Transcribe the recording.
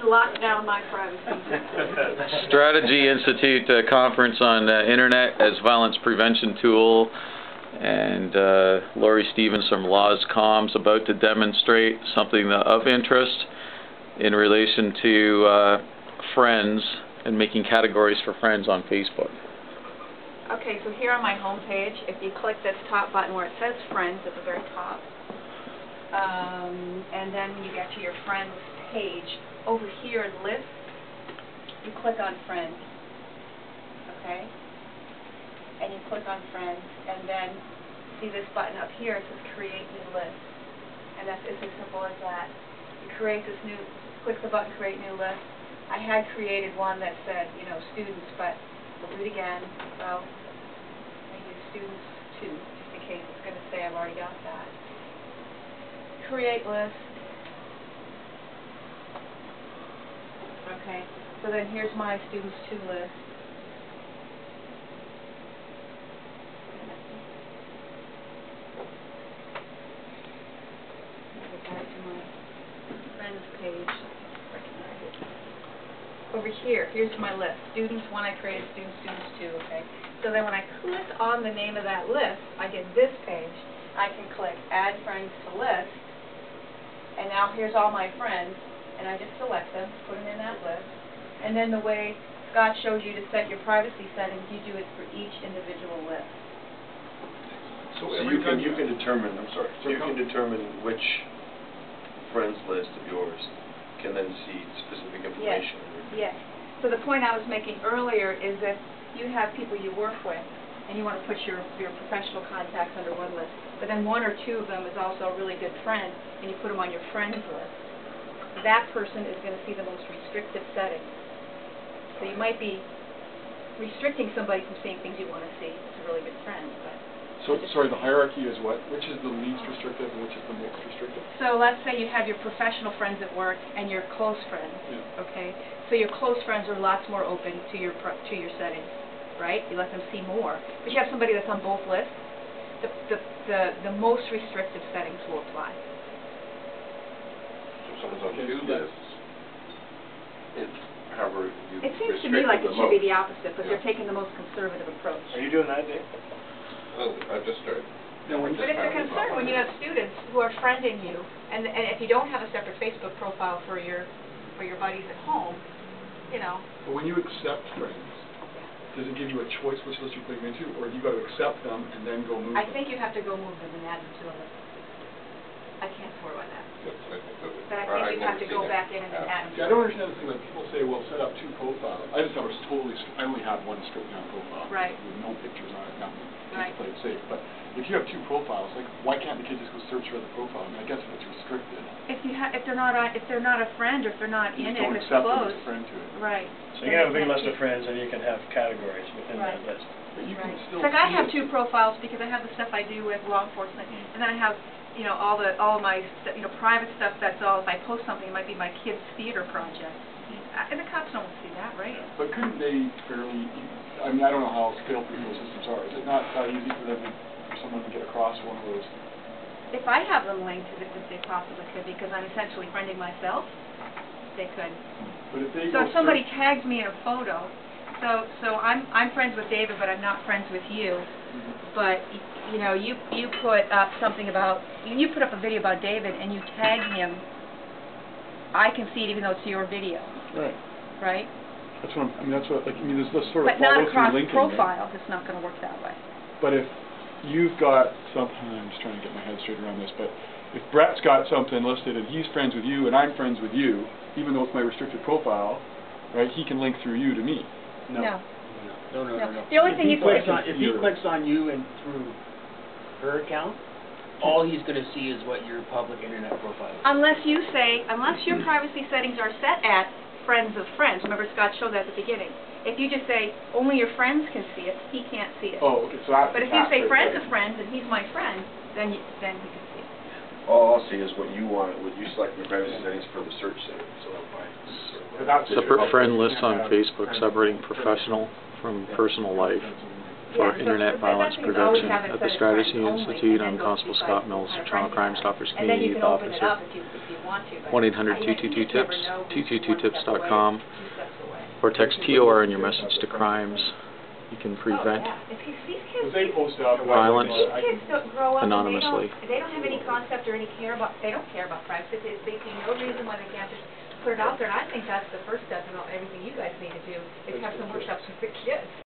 lock down my privacy. Strategy Institute conference on Internet as Violence Prevention Tool, and Laurie Stevens from Laws Comms about to demonstrate something of interest in relation to friends and making categories for friends on Facebook. Okay, so here on my home page, if you click this top button where it says Friends at the very top, and then when you get to your Friends page, over here in List, you click on Friends, okay? And you click on Friends, and then see this button up here, it says Create New List. And that's as simple as that. You create this new, click the button Create New List. I had created one that said, you know, students, but we'll do it again. So I use students 2, just in case it's going to say I've already got that. Create list. Okay, so then here's my students 2 list. Go back to my friends page. Recognize it. Over here, here's my list. Students 1 I created, students 2, okay? So then when I click on the name of that list, I get this page. I can click Add Friends to List, and now here's all my friends, and I just select them, put them in that list, and then the way Scott shows you to set your privacy settings, you do it for each individual list. So you can determine, you can determine which friends list of yours can then see specific information. Yes. So the point I was making earlier is that you have people you work with, and you want to put your professional contacts under one list, but then 1 or 2 of them is also a really good friend, and you put them on your friends list. That person is going to see the most restrictive settings. So you might be restricting somebody from seeing things you want to see. It's a really good friend. But so, sorry, the hierarchy is what? Which is the least restrictive and which is the most restrictive? So let's say you have your professional friends at work and your close friends, okay? So your close friends are lots more open to your settings, right? You let them see more. But you have somebody that's on both lists, the most restrictive settings will apply. So someone's on 2 lists, it's however you it seems to me like it should be the opposite, but they're taking the most conservative approach. Are you doing that, Dave? Well, I just started. No, but it's a concern when you have students who are friending you, and if you don't have a separate Facebook profile for your buddies at home, you know. But when you accept friends, does it give you a choice which list you put them into, or have you got to accept them and then go move them? I think you have to go move them and add them to a list. I can't swear on that. But I think you have to go back in and then add them. See, I don't understand the thing when people say, well, set up 2 profiles. I just thought it was totally, I only have one stripped down profile. Right. With no pictures on it, nothing. Right. Just play it safe. But if you have 2 profiles, like, why can't the kids just go search for the profile? I mean, I guess if it's restricted. If they're not a friend, or if they're not in it, don't it's accept closed. them as a friend to it. Right. So you can have a big list of friends, and you can have categories within that list. But you can still Like I have 2 profiles because I have the stuff I do with law enforcement, and then I have, you know, all of my, you know, private stuff. That's all. If I post something, it might be my kids' theater project, and the cops don't see that, right? But couldn't they fairly? I mean, I don't know how fail-proof those systems are. Is it not that easy for them for someone to get across one of those? If I have them linked, they possibly could, because I'm essentially friending myself. They could. But if they so if somebody tags me in a photo, so I'm friends with David, but I'm not friends with you. But you know, you put up something about you put up a video about David and you tag him. I can see it even though it's your video. Right. Right. That's what that's what there's this sort of but not across linking, profiles. right? It's not going to work that way. But if you've got something, I'm just trying to get my head straight around this. But if Brett's got something listed and he's friends with you and I'm friends with you, even though it's my restricted profile, right? He can link through you to me. No. No. The only thing if he clicks on you and through her account, all he's going to see is what your public internet profile is. Unless your privacy settings are set at friends of friends. Remember, Scott showed that at the beginning. If you just say only your friends can see it, he can't see it. Oh, okay. So but if you say friends of friends and he's my friend, then he can see it. All I'll see is what you want, what you select in the privacy settings for the search setting. So Separate friend lists on Facebook, separating professional from personal life. for so Internet the Violence best thing is always Prevention have it at the set as Strategy friends only, Institute. and I'm then go Constable to Scott guys Mills, kind of Toronto Crime friends Stoppers and then Community you Youth can open it Officer. up if you want to. But 1-800-222-TIPS, you never know who's 222tips.com, one step away, 2 steps away. or text TOR in your message to crimes. You can prevent Oh, yeah. If these kids, They post up Violence these kids don't grow up anonymously. and they don't have any concept or any care about, they don't care about crimes. They see no reason why they can't just put it out there. And I think that's the first step in everything you guys need to do is have some workshops with the kids.